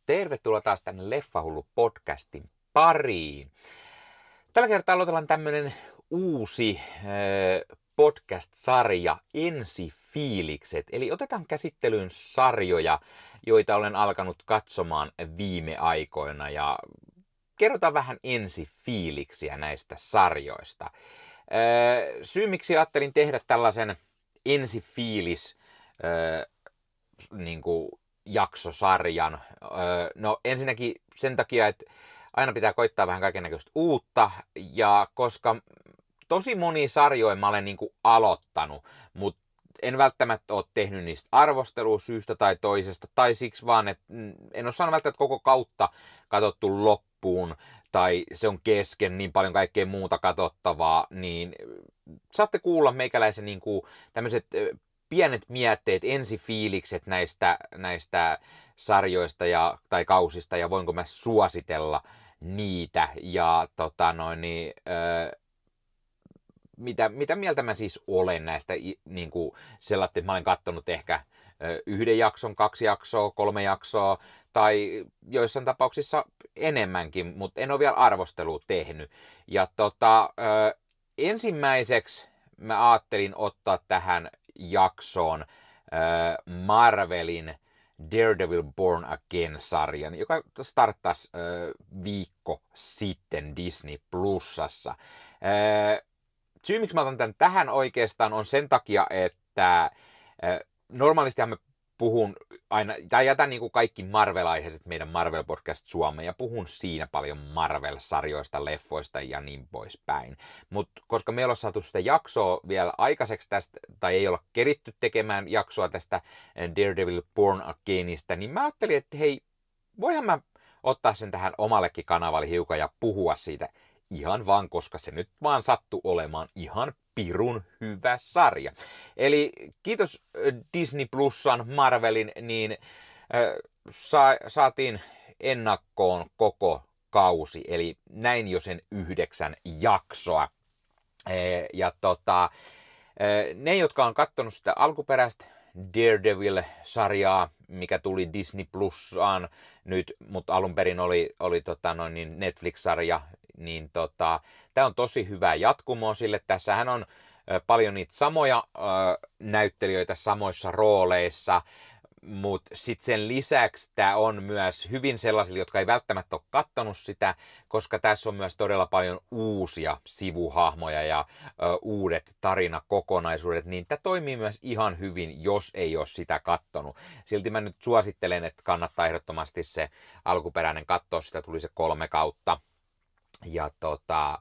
Tervetuloa taas tänne Leffahullu podcastin pariin. Tällä kertaa aloitellaan tämmönen uusi podcast-sarja Ensifiilikset. Eli otetaan käsittelyyn sarjoja, joita olen alkanut katsomaan viime aikoina ja kerrotaan vähän ensifiiliksiä näistä sarjoista. Syy miksi ajattelin tehdä tällaisen ensifiilis jaksosarjan. No ensinnäkin sen takia, että aina pitää koittaa vähän kaikennäköistä uutta, ja koska tosi moni sarjoja mä olen aloittanut, mutta en välttämättä ole tehnyt niistä arvostelua syystä tai toisesta, tai siksi vaan, että en ole saanut välttämättä koko kautta katsottu loppuun, tai se on kesken niin paljon kaikkea muuta katsottavaa, niin saatte kuulla meikäläisen tämmöiset pienet mietteet, ensifiilikset näistä sarjoista tai kausista, ja voinko mä suositella niitä, ja mitä mieltä mä siis olen näistä, sellainen, että mä olen katsonut ehkä yhden jakson, 2 jaksoa, 3 jaksoa, tai joissain tapauksissa enemmänkin, mutta en ole vielä arvostelua tehnyt. Ja ensimmäiseksi mä ajattelin ottaa tähän jaksoon Marvelin Daredevil Born Again-sarjan, joka starttasi viikko sitten Disney Plusassa. Syy, miksi mä otan tämän tähän oikeastaan, on sen takia, että normaalistihan mä puhun aina, tai jätän kaikki Marvel-aiheiset meidän Marvel-podcast Suomeen, ja puhun siinä paljon Marvel-sarjoista, leffoista ja niin poispäin. Mutta koska meillä on saatu sitä jaksoa vielä aikaiseksi tästä, tai ei olla keritty tekemään jaksoa tästä Daredevil Born Againista, niin mä ajattelin, että hei, voihan mä ottaa sen tähän omallekin kanavalle hiukan ja puhua siitä ihan vaan, koska se nyt vaan sattuu olemaan ihan pirun hyvä sarja. Eli kiitos Disney Plusan, Marvelin, niin saatiin ennakkoon koko kausi, eli näin jo sen 9 jaksoa. Ja ne, jotka on katsonut sitä alkuperäistä Daredevil-sarjaa, mikä tuli Disney Plusaan nyt, mutta alun perin oli Netflix-sarja, niin tämä on tosi hyvä jatkumo sille. Tässähän on paljon niitä samoja näyttelijöitä samoissa rooleissa, mutta sitten sen lisäksi tämä on myös hyvin sellaisille, jotka ei välttämättä ole kattonut sitä, koska tässä on myös todella paljon uusia sivuhahmoja ja uudet tarinakokonaisuudet, niin tämä toimii myös ihan hyvin, jos ei ole sitä kattonut. Silti mä nyt suosittelen, että kannattaa ehdottomasti se alkuperäinen katsoa, sitä tuli se 3 kautta. Ja tämä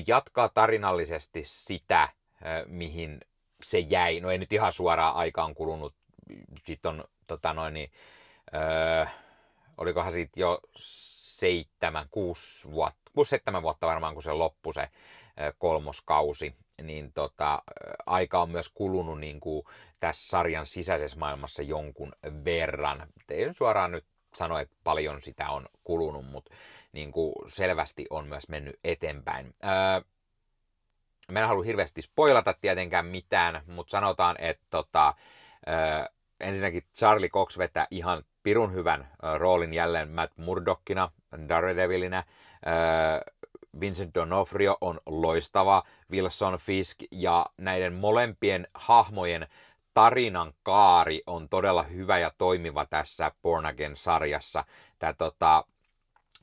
jatkaa tarinallisesti sitä, mihin se jäi. No ei nyt ihan suoraan aikaan kulunut. Sitten on, olikohan siitä jo 6-7 vuotta varmaan, kun se loppui se 3. kausi. Niin aika on myös kulunut tässä sarjan sisäisessä maailmassa jonkun verran. Ei suoraan nyt sano, että paljon sitä on kulunut, mutta selvästi on myös mennyt eteenpäin. Mä en halua hirveästi spoilata tietenkään mitään, mutta sanotaan, että ensinnäkin Charlie Cox vetää ihan pirun hyvän roolin jälleen Matt Murdockina, Daredevilinä. Vincent D'Onofrio on loistava, Wilson Fisk, ja näiden molempien hahmojen tarinan kaari on todella hyvä ja toimiva tässä Born Again-sarjassa.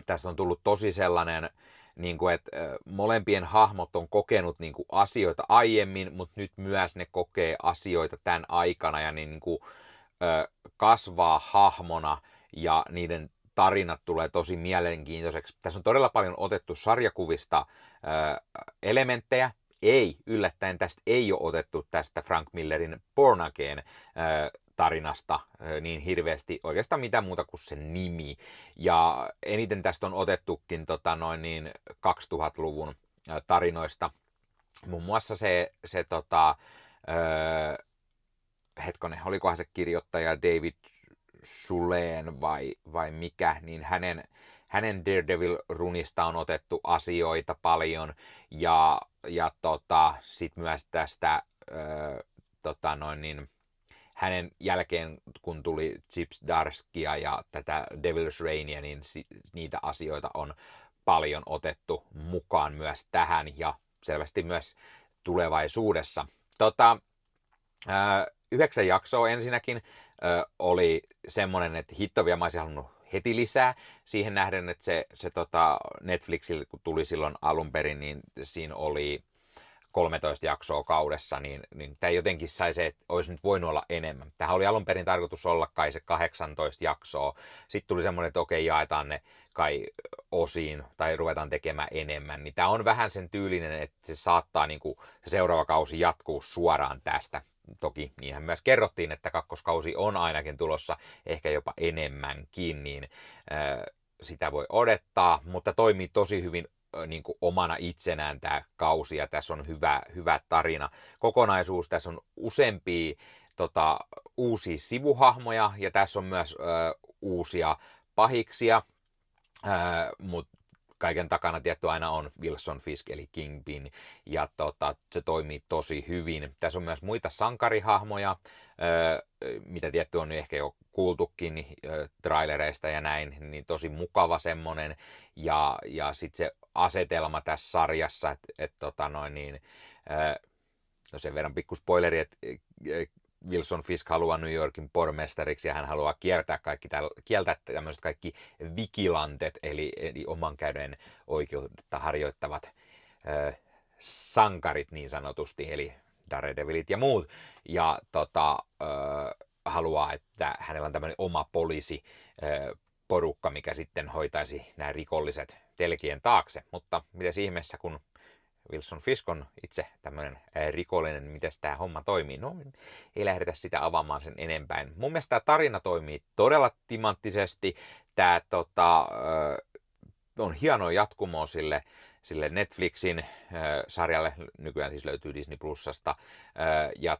Tästä on tullut tosi sellainen, että molempien hahmot on kokenut asioita aiemmin, mutta nyt myös ne kokee asioita tämän aikana ja kasvaa hahmona ja niiden tarinat tulee tosi mielenkiintoiseksi. Tässä on todella paljon otettu sarjakuvista elementtejä. Ei, yllättäen tästä ei ole otettu tästä Frank Millerin Born Again tarinasta niin hirveästi oikeastaan mitään muuta kuin sen nimi. Ja eniten tästä on otettukin 2000-luvun tarinoista. Muun muassa hetkonen, olikohan se kirjoittaja David Suleen vai mikä, niin hänen Daredevil-runista on otettu asioita paljon, ja sit myös tästä hänen jälkeen, kun tuli Chip Zdarskia ja tätä Devil's Rainia, niin niitä asioita on paljon otettu mukaan myös tähän ja selvästi myös tulevaisuudessa. 9 jaksoa ensinnäkin oli semmoinen, että hitto vielä mä olisin halunnut heti lisää. Siihen nähden, että se Netflixille, kun tuli silloin alun perin, niin siinä oli 13 jaksoa kaudessa, niin tämä jotenkin sai se, että olisi nyt voinut olla enemmän. Tähän oli alun perin tarkoitus olla kai se 18 jaksoa. Sitten tuli semmoinen, että okei, jaetaan ne kai osiin tai ruvetaan tekemään enemmän. Niin tämä on vähän sen tyylinen, että se saattaa niin kuin, se seuraava kausi jatkuu suoraan tästä. Toki niinhän myös kerrottiin, että kakkoskausi on ainakin tulossa ehkä jopa enemmänkin, niin sitä voi odottaa, mutta toimii tosi hyvin niin kuin omana itsenään tämä kausi ja tässä on hyvä tarina. Kokonaisuus, tässä on useampia uusia sivuhahmoja ja tässä on myös uusia pahiksia, mutta kaiken takana tietty aina on Wilson Fisk eli Kingpin ja se toimii tosi hyvin. Tässä on myös muita sankarihahmoja, mitä tietty on ehkä jo kuultukin trailereista ja näin, niin tosi mukava semmonen. Ja sitten se asetelma tässä sarjassa, no sen verran pikku spoileri, että Wilson Fisk haluaa New Yorkin pormestariksi ja hän haluaa kieltää tämmöiset kaikki vigilantet, eli oman käden oikeutta harjoittavat sankarit niin sanotusti, eli Daredevilit ja muut. Ja haluaa, että hänellä on tämmöinen oma poliisiporukka, mikä sitten hoitaisi nämä rikolliset telkien taakse. Mutta miten ihmeessä, kun Wilson Fisk on itse tämmöinen rikollinen, niin miten tämä homma toimii? No, ei lähdetä sitä avaamaan sen enempään. Mun mielestä tämä tarina toimii todella timanttisesti. Tämä on hienoa jatkumoa sille Netflixin sarjalle, nykyään siis löytyy Disney Plusasta, ja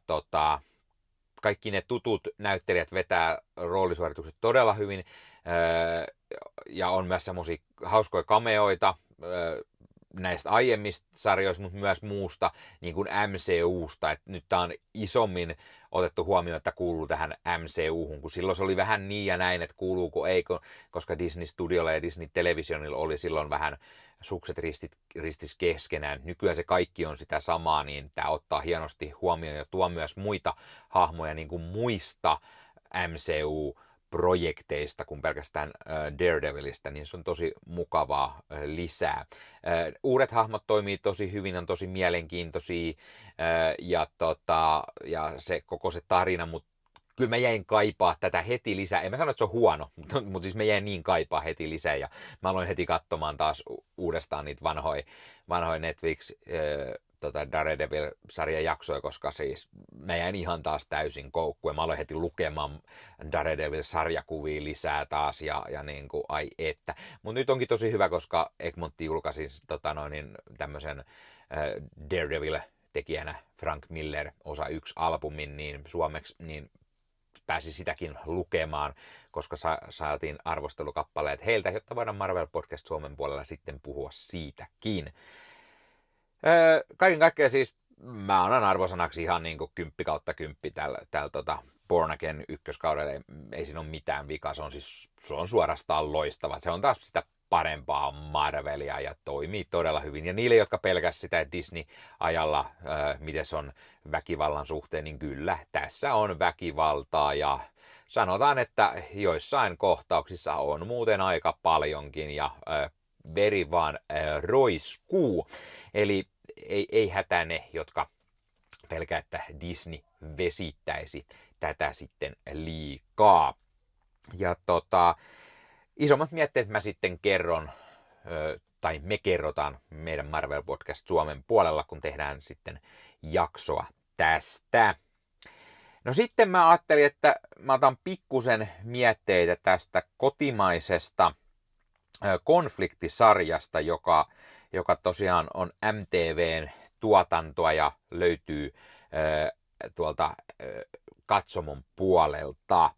kaikki ne tutut näyttelijät vetää roolisuoritukset todella hyvin, ja on myös semmoisia hauskoja cameoita näistä aiemmista sarjoista, mutta myös muusta niin kuin MCUsta, että nyt tämä on isommin otettu huomioon, että kuuluu tähän MCUhun, kun silloin se oli vähän niin ja näin, että kuuluuko ei, koska Disney Studiolla ja Disney Televisionilla oli silloin vähän sukset ristis keskenään. Nykyään se kaikki on sitä samaa, niin tämä ottaa hienosti huomioon ja tuo myös muita hahmoja niin kuin muista MCU-projekteista kuin pelkästään Daredevilistä, niin se on tosi mukavaa lisää. Uudet hahmot toimii tosi hyvin, on tosi mielenkiintoisia ja se koko se tarina, mutta kyllä mä jäin kaipaa tätä heti lisää. En mä sano, että se on huono, mutta siis mä jäin niin kaipaa heti lisää ja mä aloin heti katsomaan taas uudestaan niitä vanhoja Netflix Daredevil-sarjan jaksoja, koska siis mä jäin ihan taas täysin koukkuun. Mä aloin heti lukemaan Daredevil-sarjakuvia lisää taas ja niin kuin, ai että. Mutta nyt onkin tosi hyvä, koska Egmontti julkaisi tämmöisen Daredevil-tekijänä Frank Miller osa 1 albumin, niin suomeksi niin pääsi sitäkin lukemaan, koska saatiin arvostelukappaleet heiltä, jotta voidaan Marvel Podcast Suomen puolella sitten puhua siitäkin. Kaiken kaikkiaan siis mä annan arvosanaksi ihan niin kuin 10/10 tällä Born Again ykköskaudella. Ei siinä ole mitään vikaa, se on suorastaan loistava. Se on taas sitä parempaa Marvelia ja toimii todella hyvin. Ja niille, jotka pelkäsivät sitä Disney-ajalla, miten se on väkivallan suhteen, niin kyllä, tässä on väkivaltaa ja sanotaan, että joissain kohtauksissa on muuten aika paljonkin ja veri vaan roiskuu. Eli ei hätää ne, jotka pelkää, että Disney vesittäisi tätä sitten liikaa. Ja isommat mietteet mä sitten kerron, tai me kerrotaan meidän Marvel Podcast Suomen puolella, kun tehdään sitten jaksoa tästä. No sitten mä ajattelin, että mä otan pikkusen mietteitä tästä kotimaisesta konfliktisarjasta, joka tosiaan on MTVn tuotantoa ja löytyy tuolta katsomon puolelta.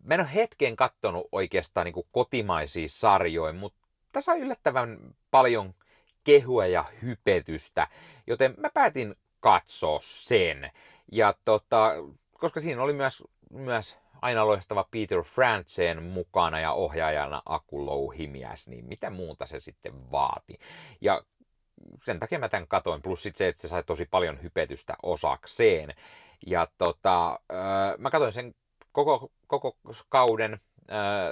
Mä en ole hetken katsonut oikeastaan niin kuin kotimaisia sarjoja, mutta tässä on yllättävän paljon kehua ja hypetystä, joten mä päätin katsoa sen. Ja koska siinä oli myös aina loistava Peter Frantzen mukana ja ohjaajana Aku Louhimies, niin mitä muuta se sitten vaati. Ja sen takia mä tämän katoin, plus sit se, että se sai tosi paljon hypetystä osakseen. Ja mä katoin sen koko kauden,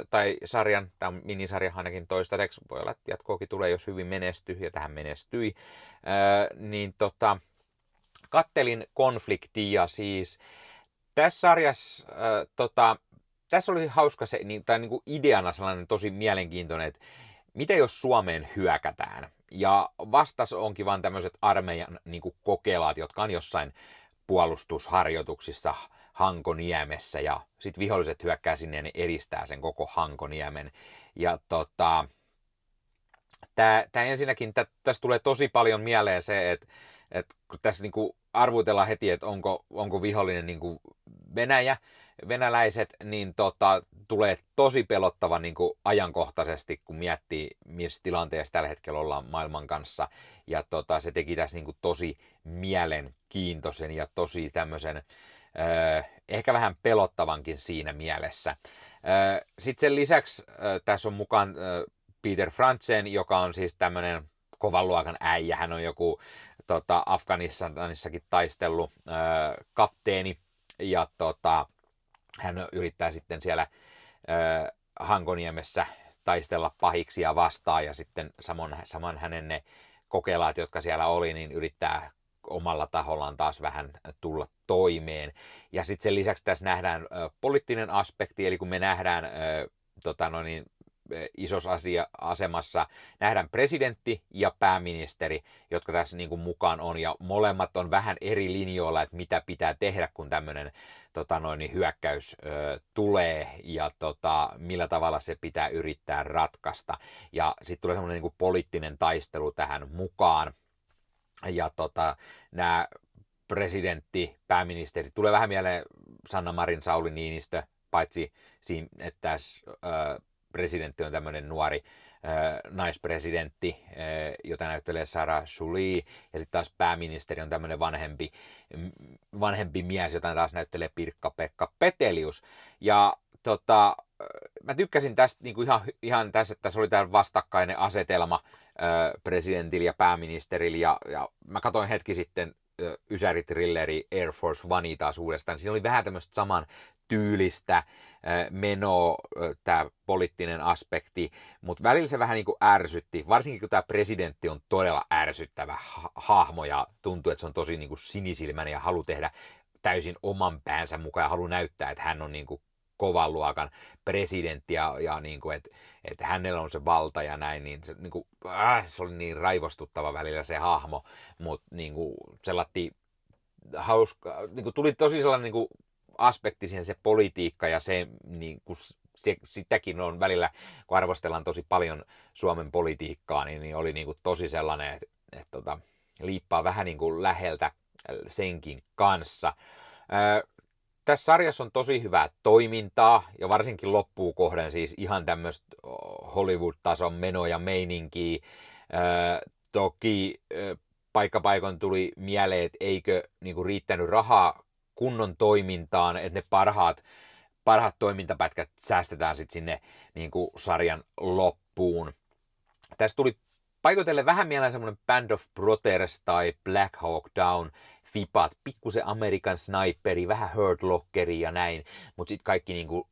tai sarjan, tämä on minisarja ainakin toistaiseksi, voi olla, että jatkoakin tulee, jos hyvin menestyy, ja tähän menestyi, niin kattelin konfliktia siis. Tässä sarjassa, tässä oli hauska se, tai niin kuin ideana sellainen tosi mielenkiintoinen, että mitä jos Suomeen hyökätään? Ja vastas onkin vaan tämmöiset armeijan niin kuin kokelaat, jotka on jossain puolustusharjoituksissa Hankoniemessä, ja sitten viholliset hyökkää sinne ja ne eristää sen koko Hankoniemen. Ja Tämä ensinnäkin, tässä tulee tosi paljon mieleen se, että kun tässä niinku arvutellaan heti, että onko vihollinen niinku venäläiset, niin tulee tosi pelottava niinku ajankohtaisesti, kun miettii, missä tilanteessa tällä hetkellä ollaan maailman kanssa. Ja se teki tässä niinku tosi mielenkiintoisen ja tosi tämmöisen ehkä vähän pelottavankin siinä mielessä. Sitten sen lisäksi tässä on mukaan Peter Frantzen, joka on siis tämmöinen kovan luokan äijä. Hän on joku Afganistanissakin taistellut kapteeni. Ja hän yrittää sitten siellä Hankoniemessä taistella pahiksia vastaan. Ja sitten saman hänen ne kokelaat, jotka siellä oli, niin yrittää omalla tahollaan taas vähän tulla toimeen. Ja sitten sen lisäksi tässä nähdään poliittinen aspekti, eli kun me nähdään isossa asemassa nähdään presidentti ja pääministeri, jotka tässä niin kuin mukaan on, ja molemmat on vähän eri linjoilla, että mitä pitää tehdä, kun tämmöinen hyökkäys tulee, ja millä tavalla se pitää yrittää ratkaista. Ja sitten tulee semmoinen niin kuin poliittinen taistelu tähän mukaan. Ja nämä presidentti, pääministeri, tulee vähän mieleen Sanna Marin, Sauli Niinistö, paitsi siinä, että presidentti on tämmöinen nuori naispresidentti, jota näyttelee Sarah Jolie, ja sitten taas pääministeri on tämmöinen vanhempi mies, jota taas näyttelee Pirkka-Pekka Petelius. Ja mä tykkäsin tästä niin kuin ihan tässä, että tässä oli tämä vastakkainen asetelma presidentillä ja pääministerillä, ja mä katsoin hetki sitten ysäritrilleri Air Force Onea taas uudestaan. Siinä oli vähän tämmöistä saman tyylistä menoa, tämä poliittinen aspekti, mutta välillä se vähän niin kuin ärsytti, varsinkin kun tämä presidentti on todella ärsyttävä hahmo ja tuntuu, että se on tosi niin kuin sinisilmäinen ja haluaa tehdä täysin oman päänsä mukaan ja haluaa näyttää, että hän on niin kuin kovan luokan presidentti ja niin kuin, että hänellä on se valta ja näin, niin se, niin kuin, se oli niin raivostuttava välillä se hahmo, mutta niin kuin sellainen hauska, niin kuin tuli tosi sellainen niin kuin aspekti siihen se politiikka ja se, niin kuin sitäkin on välillä, kun arvostellaan tosi paljon Suomen politiikkaa, niin oli niin kuin tosi sellainen, että liippaa vähän niin kuin läheltä senkin kanssa. Tässä sarjassa on tosi hyvää toimintaa ja varsinkin loppuun kohden siis ihan tämmöistä Hollywood-tason menoa ja meininkiä. Toki paikkapaikoin tuli mieleen, että eikö niinku riittänyt rahaa kunnon toimintaan, että ne parhaat toimintapätkät säästetään sitten sinne niinku sarjan loppuun. Tässä tuli paikoitellen vähän mieleen semmoinen Band of Brothers tai Black Hawk Down fipat, pikkusen American Sniperi, vähän Hurt Lockeri ja näin, mutta sitten kaikki niinku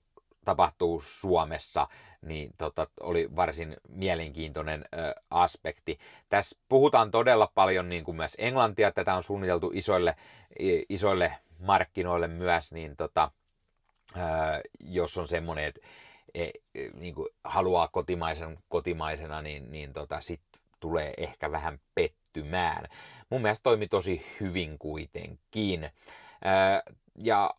tapahtuu Suomessa, niin oli varsin mielenkiintoinen aspekti. Tässä puhutaan todella paljon niin kuin myös englantia, tätä on suunniteltu isoille markkinoille myös, niin jos on semmoinen, että niin kuin haluaa kotimaisena, niin sit tulee ehkä vähän pettymään. Mun mielestä toimi tosi hyvin kuitenkin. Ja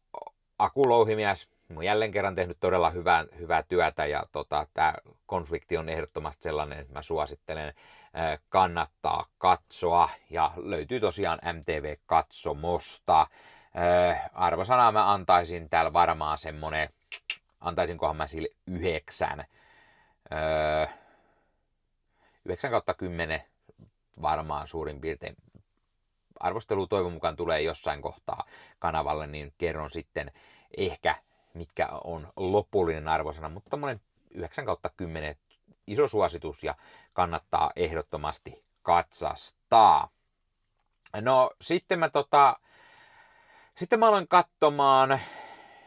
Aku Louhimies on jälleen kerran tehnyt todella hyvää työtä, ja tämä konflikti on ehdottomasti sellainen, että mä suosittelen, kannattaa katsoa, ja löytyy tosiaan MTV-katsomosta. Arvosanaa mä antaisin täällä varmaan semmonen, antaisinkohan mä sille 9. 9/10 varmaan suurin piirtein arvostelu toivon mukaan tulee jossain kohtaa kanavalle, niin kerron sitten ehkä mitkä on lopullinen arvosana, mutta tommonen 9/10 iso suositus ja kannattaa ehdottomasti katsastaa. No sitten mä aloin katsomaan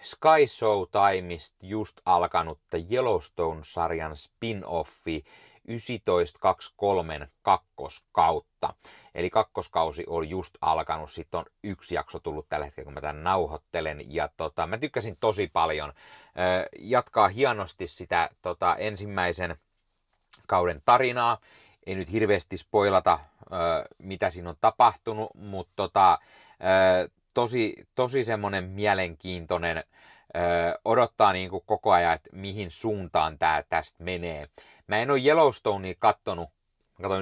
Sky Showtimeista just alkanutta Yellowstone-sarjan spin-offi 1923 kakkoskautta. Eli kakkoskausi on just alkanut, sitten on yksi jakso tullut tällä hetkellä, kun mä tämän nauhoittelen. Ja mä tykkäsin tosi paljon. Jatkaa hienosti sitä ensimmäisen kauden tarinaa. Ei nyt hirveästi spoilata, mitä siinä on tapahtunut, mutta tosi semmoinen mielenkiintoinen, odottaa niin kuin koko ajan, että mihin suuntaan tämä tästä menee. Mä en ole Yellowstonea katsoin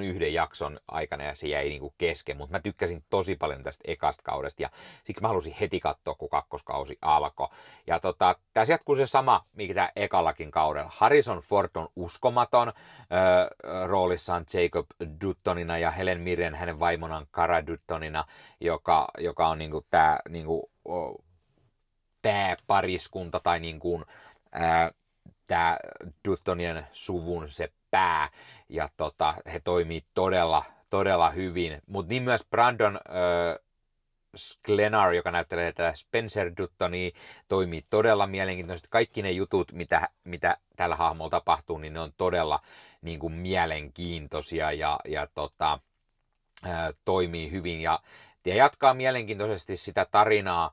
yhden jakson aikana ja se jäi niin kuin kesken, mutta mä tykkäsin tosi paljon tästä ekasta kaudesta ja siksi mä halusin heti katsoa, kun kakkoskausi alkoi. Ja tässä jatkuu se sama, mikä ekallakin kaudella. Harrison Ford on uskomaton roolissaan Jacob Duttonina ja Helen Mirren hänen vaimonaan Cara Duttonina, joka on niinku tää niinku pääpariskunta tai niinku tää Duttonien suvun se pää, ja he toimii todella hyvin, mutta niin myös Brandon Sklenar, joka näyttelee tätä Spencer Duttonia, toimii todella mielenkiintoisesti. Kaikki ne jutut, mitä tällä hahmolla tapahtuu, niin ne on todella niin kuin mielenkiintoisia ja toimii hyvin ja jatkaa mielenkiintoisesti sitä tarinaa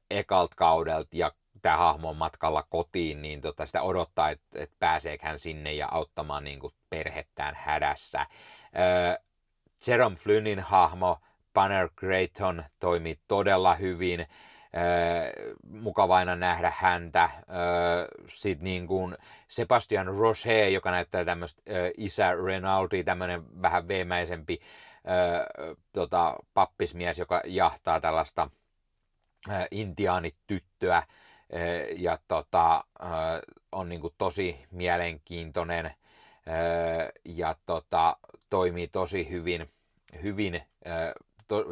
ekalta kaudelta, ja tämä hahmo on matkalla kotiin, niin sitä odottaa, että pääseekö hän sinne ja auttamaan niin kuin perhettään hädässä. Jerome Flynnin hahmo Banner Creighton toimii todella hyvin. Mukava aina nähdä häntä. Sitten niin kuin Sebastian Roche, joka näyttää tämmöistä isä Renaultia, tämmöinen vähän veemäisempi pappismies, joka jahtaa tällaista intiaanityttöä ja on niin kuin tosi mielenkiintoinen ja toimii tosi hyvin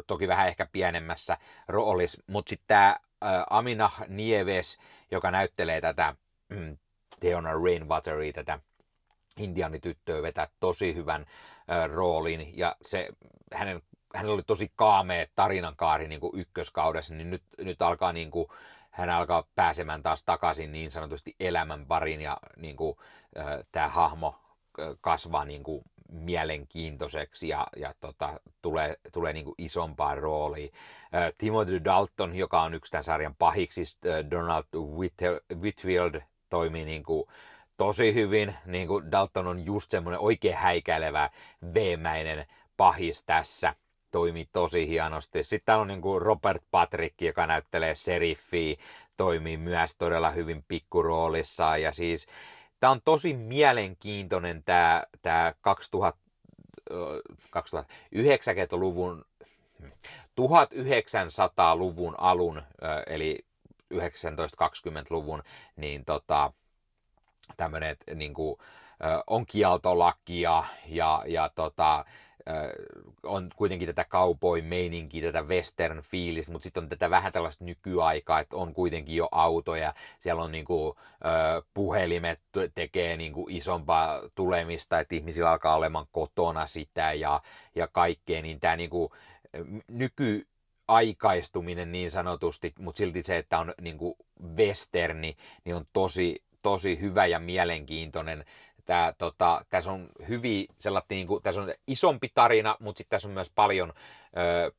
toki vähän ehkä pienemmässä roolissa, mutta sitten tämä Aminah Nieves, joka näyttelee tätä Theona Rainwateria, tätä intiaanityttöä, vetää tosi hyvän roolin, ja hänellä oli tosi kaamea tarinankaari niin kuin ykköskaudessa, niin nyt alkaa niin kuin, hän alkaa pääsemään taas takaisin niin sanotusti elämän pariin, ja niin kuin, tämä hahmo kasvaa niin kuin mielenkiintoiseksi ja tulee niin kuin isompaan rooliin. Timothy Dalton, joka on yksi tämän sarjan pahiksista, Donald Whitfield, toimii niin kuin tosi hyvin. Niin kuin Dalton on just semmoinen oikein häikäilevä, veemäinen pahis tässä. Toimii tosi hienosti. Sitten täällä on niin kuin Robert Patrick, joka näyttelee seriffiä, toimii myös todella hyvin pikkuroolissa. Ja siis tämä on tosi mielenkiintoinen tämä 1900-luvun 1900-luvun alun, eli 1920-luvun, niin tämmöinen niin kuin, on kieltolakia ja on kuitenkin tätä cowboy-meininkiä, tätä western-fiilistä, mutta sitten on tätä vähän tällaista nykyaikaa, että on kuitenkin jo autoja, siellä on niinku, puhelimet tekee niinku isompaa tulemista, että ihmisillä alkaa olemaan kotona sitä ja kaikkea, niin tämä niinku, nykyaikaistuminen niin sanotusti, mutta silti se, että on niinku westerni, niin on tosi hyvä ja mielenkiintoinen. Tässä on tässä on isompi tarina, mutta sitten tässä on myös paljon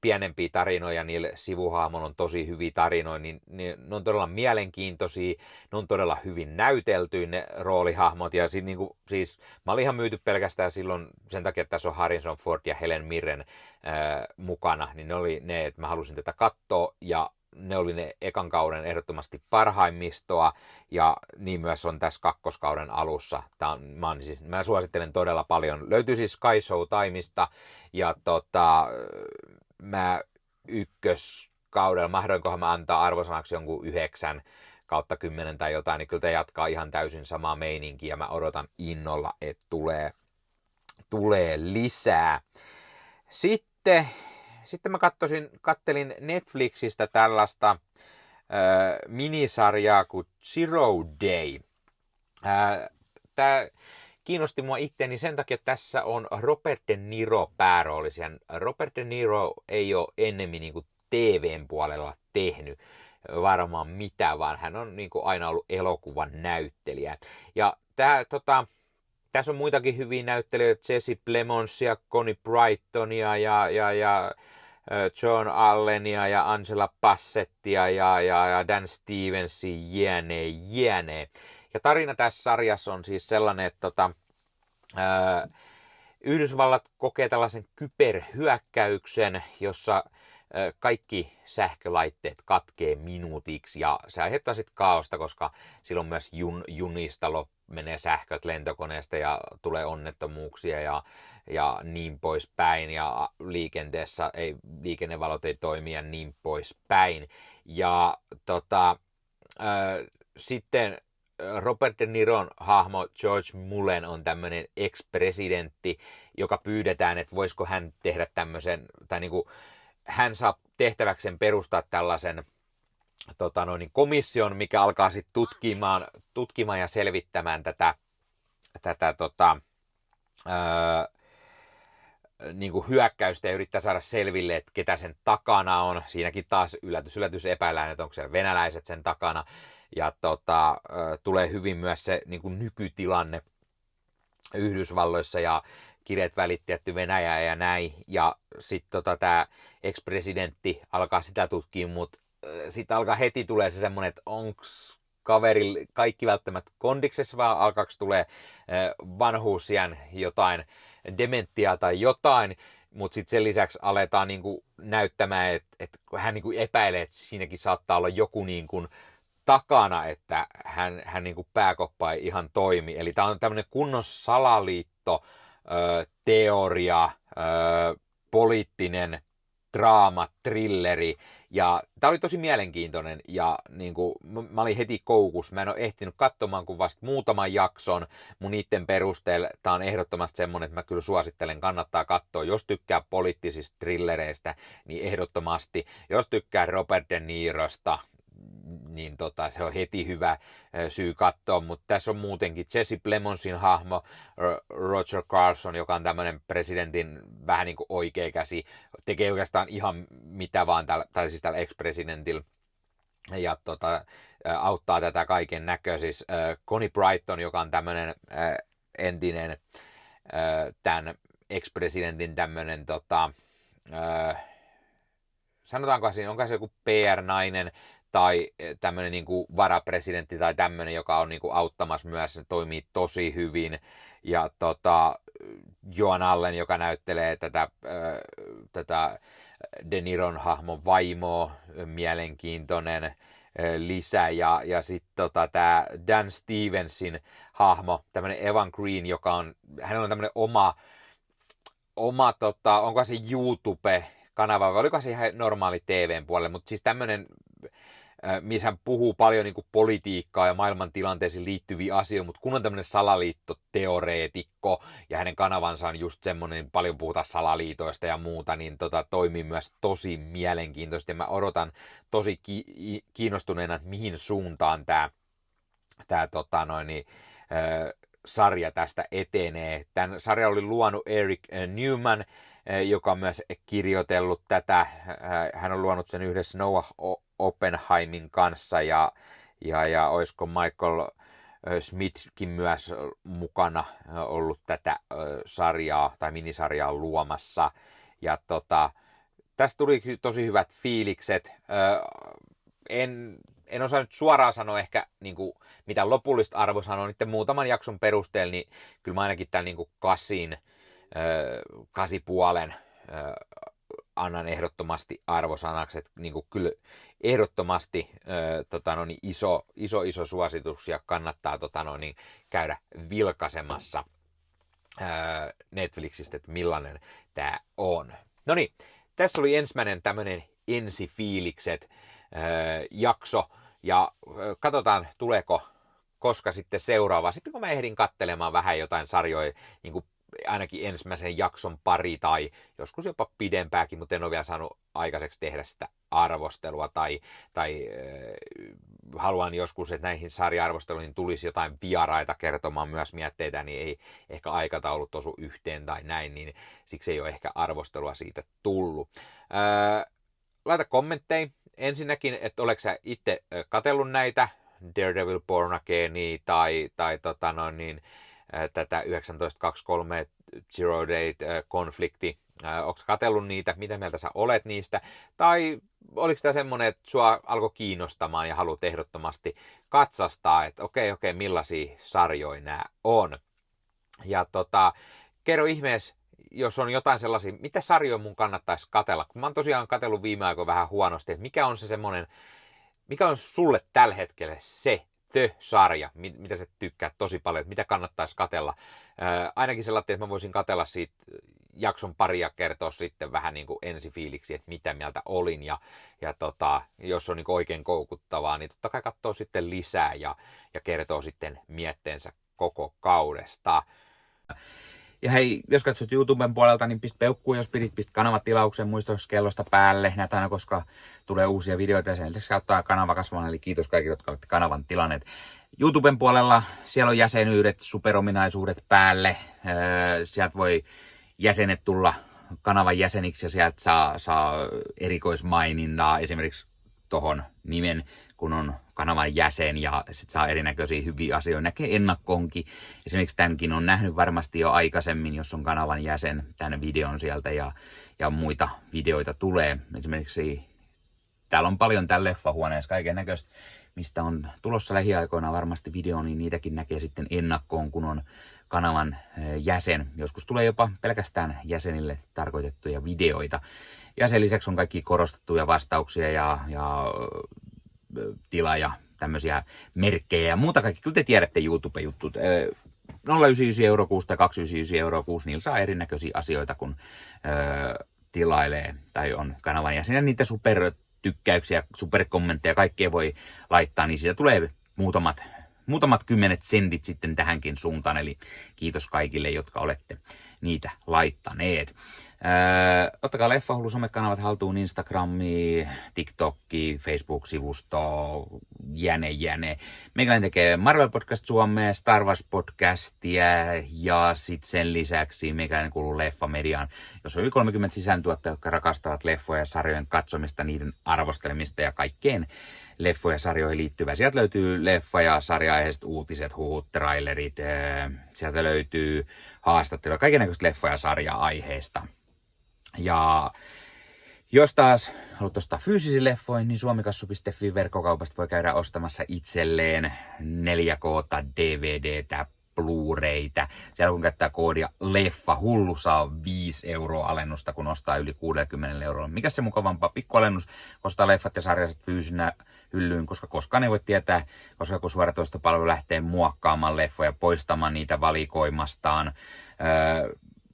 pienempiä tarinoja, niillä sivuhahmoilla on tosi hyviä tarinoja, niin ne on todella mielenkiintoisia, ne on todella hyvin näyteltyä ne roolihahmot, ja siis mä olin ihan myyty pelkästään silloin sen takia, että tässä on Harrison Ford ja Helen Mirren mukana, niin ne oli ne, että mä halusin tätä katsoa, ja ne oli ne ekan kauden ehdottomasti parhaimmistoa, ja niin myös on tässä kakkoskauden alussa. Mä suosittelen todella paljon. Löytyy siis Sky Showtimeista, ja mä ykköskaudella, mahdoinkohan mä antaa arvosanaksi jonkun 9/10 tai jotain, niin kyllä tämä jatkaa ihan täysin samaa meininkiä, ja mä odotan innolla, että tulee lisää. Sitten sitten mä kattelin Netflixistä tällaista minisarjaa kuin Zero Day. Tämä kiinnosti mua itteeni sen takia, että tässä on Robert De Niro pääroolissa. Robert De Niro ei ole ennemmin niin kuin TVn puolella tehnyt varmaan mitään, vaan hän on niin kuin aina ollut elokuvan näyttelijä. Ja tässä on muitakin hyviä näyttelijöitä, Jesse Plemonsia, Connie Brightonia ja John Allenia ja Angela Bassettia ja Dan Stevensia, jne. Ja tarina tässä sarjassa on siis sellainen, että Yhdysvallat kokee tällaisen kyberhyökkäyksen, jossa kaikki sähkölaitteet katkee minuutiksi ja se aiheuttaa sitten kaaosta, koska silloin myös junista menee sähköt lentokoneesta ja tulee onnettomuuksia ja niin poispäin ja liikennevalot ei toimi ja niin poispäin. Ja sitten Robert De Niron hahmo George Mullen on tämmöinen ex-presidentti, joka pyydetään, että voisiko hän tehdä tämmöisen, tai niin kuin hän saa tehtäväkseen perustaa tällaisen komission, mikä alkaa sitten tutkimaan ja selvittämään tätä niin kuin hyökkäystä ja yrittää saada selville, että ketä sen takana on. Siinäkin taas yllätys epäillään, että onko siellä venäläiset sen takana. Ja tulee hyvin myös se niin kuin nykytilanne Yhdysvalloissa ja kirjeet välitetty Venäjää ja näin. Ja sitten tämä ex-presidentti alkaa sitä tutkia, mutta sitten alkaa heti tulee se semmoinen, että onko kaverilla kaikki välttämättä kondiksessa, vai alkaako tulee vanhuusiän jotain dementiaa tai jotain, mutta sitten sen lisäksi aletaan niinku näyttämään, että hän niinku epäilee, että siinäkin saattaa olla joku niinku takana, että hän niinku pääkoppa ei ihan toimi. Eli tämä on tämmöinen kunnon salaliitto, teoria, poliittinen draama, thrilleri. Ja tämä oli tosi mielenkiintoinen ja niin kuin, mä olin heti koukus. Mä en ole ehtinyt katsomaan kuin vasta muutaman jakson. Mun niiden perusteella tämä on ehdottomasti semmoinen, että mä kyllä suosittelen, kannattaa katsoa. Jos tykkää poliittisista thrillereistä, niin ehdottomasti. Jos tykkää Robert De Nirosta, niin se on heti hyvä syy katsoa, mutta tässä on muutenkin Jesse Plemonsin hahmo, Roger Carlson, joka on tämmöinen presidentin vähän niin kuin oikea käsi, tekee oikeastaan ihan mitä vaan, siis tällä ex-presidentillä, ja auttaa tätä kaiken näköisissä. Connie Brighton, joka on tämmöinen entinen tämän ex-presidentin tämmöinen, sanotaanko siinä, onko se joku PR-nainen, tai tämmöinen niin kuin varapresidentti tai tämmöinen, joka on niin kuin auttamassa myös, se toimii tosi hyvin. Ja Joan Allen, joka näyttelee tätä De Niron hahmon vaimoa, mielenkiintoinen lisä. Ja sitten tämä Dan Stevensin hahmo, tämmöinen Evan Green, joka on, hänellä on tämmöinen oma onko se YouTube-kanava, vai oliko se ihan normaali TVn puolelle, mutta siis tämmöinen, missä hän puhuu paljon niin kuin politiikkaa ja maailmantilanteisiin liittyviä asioita, mutta kun on tämmöinen salaliittoteoreetikko ja hänen kanavansa on just semmoinen, paljon puhutaan salaliitoista ja muuta, niin toimii myös tosi mielenkiintoisesti ja mä odotan tosi kiinnostuneena, että mihin suuntaan tämä sarja tästä etenee. Tämän sarjan oli luonut Eric Newman, joka on myös kirjoitellut tätä. Hän on luonut sen yhdessä Noah Oppenheimin kanssa ja olisiko Michael Smithkin myös mukana ollut tätä sarjaa tai minisarjaa luomassa. Ja tästä tuli tosi hyvät fiilikset. En osaa nyt suoraan sanoa ehkä niin kuin, mitä lopullista arvosanoa niiden muutaman jakson perusteella, niin kyllä mä ainakin tämän niin kuin 8,5 annan ehdottomasti arvosanaksi, että niin kuin, kyllä ehdottomasti iso suositus ja kannattaa käydä vilkaisemassa Netflixistä, että millainen tämä on. No niin, tässä oli ensimmäinen tämmöinen ensifiilikset jakso ja katsotaan tuleeko koska sitten seuraava. Sitten kun mä ehdin katselemaan vähän jotain sarjoja niin kuin ainakin ensimmäisen jakson pari tai joskus jopa pidempääkin, mutta en ole vielä saanut aikaiseksi tehdä sitä arvostelua tai haluan joskus, että näihin sarja-arvosteluihin tulisi jotain vieraita kertomaan myös mietteitä, niin ei ehkä aikataulut osu yhteen tai näin, niin siksi ei ole ehkä arvostelua siitä tullut. Laita kommentteja. Ensinnäkin, että oletko sä itse katsellut näitä Daredevil Born Againia tai tätä 1923 Zero Date-konflikti. Onko katsellut niitä? Mitä mieltä sä olet niistä? Tai oliko tämä semmoinen, että sua alkoi kiinnostamaan ja haluat ehdottomasti katsastaa, että okei, millaisia sarjoja nämä on? Ja kerro ihmeessä, jos on jotain sellaisia, mitä sarjoja mun kannattaisi katsella. Mä oon tosiaan katsellut viime aikoina vähän huonosti, että mikä on se semmoinen, mikä on sulle tällä hetkellä se sarja, mitä sä tykkäät tosi paljon, että mitä kannattaisi katsella. Ainakin sellainen, että mä voisin katsella siitä jakson pari ja kertoa sitten vähän niin kuin ensifiiliksi, että mitä mieltä olin. Ja jos on niin kuin oikein koukuttavaa, niin totta kai katsoo sitten lisää ja kertoo sitten mietteensä koko kaudesta. Ja hei, jos katsot YouTuben puolelta, niin pistä peukkuun, jos pistä kanavatilauksen muistokellosta päälle. Näitä aina, koska tulee uusia videoita ja sen lisäksi ottaa kanava kasvamaan. Eli kiitos kaikille, jotka olette kanavan tilanneet. YouTuben puolella siellä on jäsenyydet, superominaisuudet päälle. Sieltä voi jäsenet tulla kanavan jäseniksi ja sieltä saa erikoismainintaa esimerkiksi tohon nimen, kun on kanavan jäsen ja sit saa erinäköisiä hyviä asioita. Näkee ennakkoonkin. Esimerkiksi tämänkin on nähnyt varmasti jo aikaisemmin, jos on kanavan jäsen, tämän videon sieltä ja muita videoita tulee. Esimerkiksi täällä on paljon tällä leffahuoneessa kaiken näköistä, mistä on tulossa lähiaikoina varmasti video, niin niitäkin näkee sitten ennakkoon, kun on kanavan jäsen. Joskus tulee jopa pelkästään jäsenille tarkoitettuja videoita. Ja sen lisäksi on kaikki korostettuja vastauksia ja tila- tämmöisiä merkkejä ja muuta kaikki. Kyllä te tiedätte YouTube-juttut. 0,99 € kuussa tai 2,99 € kuussa, niillä saa erinäköisiä asioita, kun tilailee tai on kanavan jäsen. Ja niitä supertykkäyksiä, superkommentteja, kaikkea voi laittaa, niin siitä tulee muutamat kymmenet sentit sitten tähänkin suuntaan. Eli kiitos kaikille, jotka olette niitä laittaneet. Ottakaa Leffahullu somekanavat haltuun, Instagrami, TikTokki, Facebook-sivusto, jäne. Meikäläinen tekee Marvel Podcast Suomea, Star Wars Podcastia ja sitten sen lisäksi meikäläinen kuuluu Leffamediaan, jos on yli 30 sisäntuottajia, jotka rakastavat leffoja ja sarjojen katsomista, niiden arvostelemista ja kaikkeen leffoja ja sarjoihin liittyvää. Sieltä löytyy leffa- ja sarja-aiheiset uutiset, huhut, trailerit, sieltä löytyy haastatteluja, kaikennäköistä leffa- ja sarja-aiheesta. Ja jos taas haluat ostaa fyysisiä leffoja, niin suomikassu.fi verkkokaupasta voi käydä ostamassa itselleen 4K DVDtä, Blu-raytä. Siellä kun käyttää koodia Leffahullu, saa 5 € alennusta, kun ostaa yli 60 €. Mikä se mukavampaa? Pikkualennus, ostaa leffat ja sarjat fyysinä hyllyyn, koska koskaan ei voi tietää, koska kun suoratoistopalvelu lähtee muokkaamaan leffoja, poistamaan niitä valikoimastaan.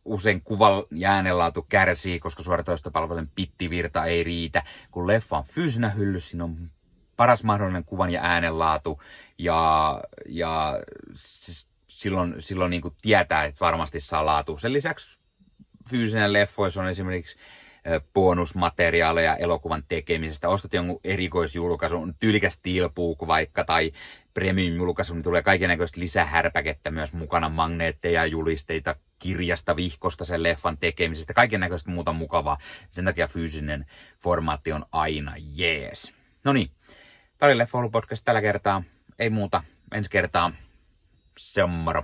Usein kuvan ja äänenlaatu kärsii, koska suoratoistopalvelujen bittivirta ei riitä. Kun leffa on fyysinä hyllyssä, siinä on paras mahdollinen kuvan ja äänenlaatu ja silloin niin kuin tietää, että varmasti saa laatu. Sen lisäksi fyysinen leffoissa on esimerkiksi bonusmateriaaleja elokuvan tekemisestä. Ostat jonkun erikoisjulkaisun, tyylikäs steelbook vaikka tai premium-julkaisu, niin tulee kaikennäköistä lisähärpäkettä myös mukana, magneetteja, julisteita, kirjasta, vihkosta sen leffan tekemisestä, kaikennäköistä muuta mukavaa. Sen takia fyysinen formaatti on aina jees. No niin, tämä oli Leffahullu podcast tällä kertaa. Ei muuta, ensi kertaa. Se on moro.